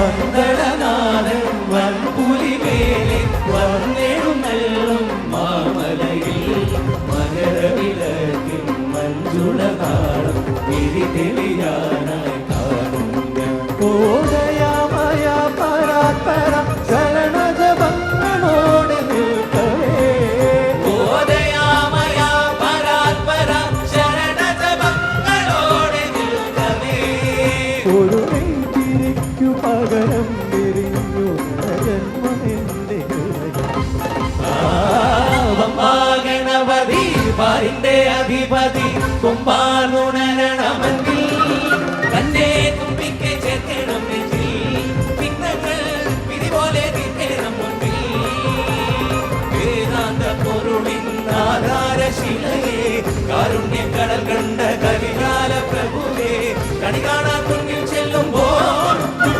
പന്തളനാഥൻ വൻപുലിമേലെ വന്നെഴുന്നള്ളും മാമലയിൽ മകരവിളക്കിൻ മഞ്ജുളനാളം തിരിതെളിയാനായി കാണുക. കോടയാമയ പരാത്പര ശരണജപങ്ങളോട് നിൽക്കവേ. കോദയാമയ പരാത്പര ശരണജപങ്ങളോട് നിൽക്കവേ. ഒരു നെയ്തിരിക്കു പകരം വിരിഞ്ഞു ജന്മമെന്റെ ഗണപതി പാരിന്റെ അധിപതി കുംഭാനുണരണമെങ്കിൽ തന്നെ തുമ്പിക്ക് ചേർക്കണം നെഞ്ചിൽ. പിന്നങ്ങൾ വിധി പോലെ തീർക്കണം മുൻപിൽ. വേദാന്ത പൊരുളിൻ ആധാരശിലയെ കാരുണ്യ കടൽ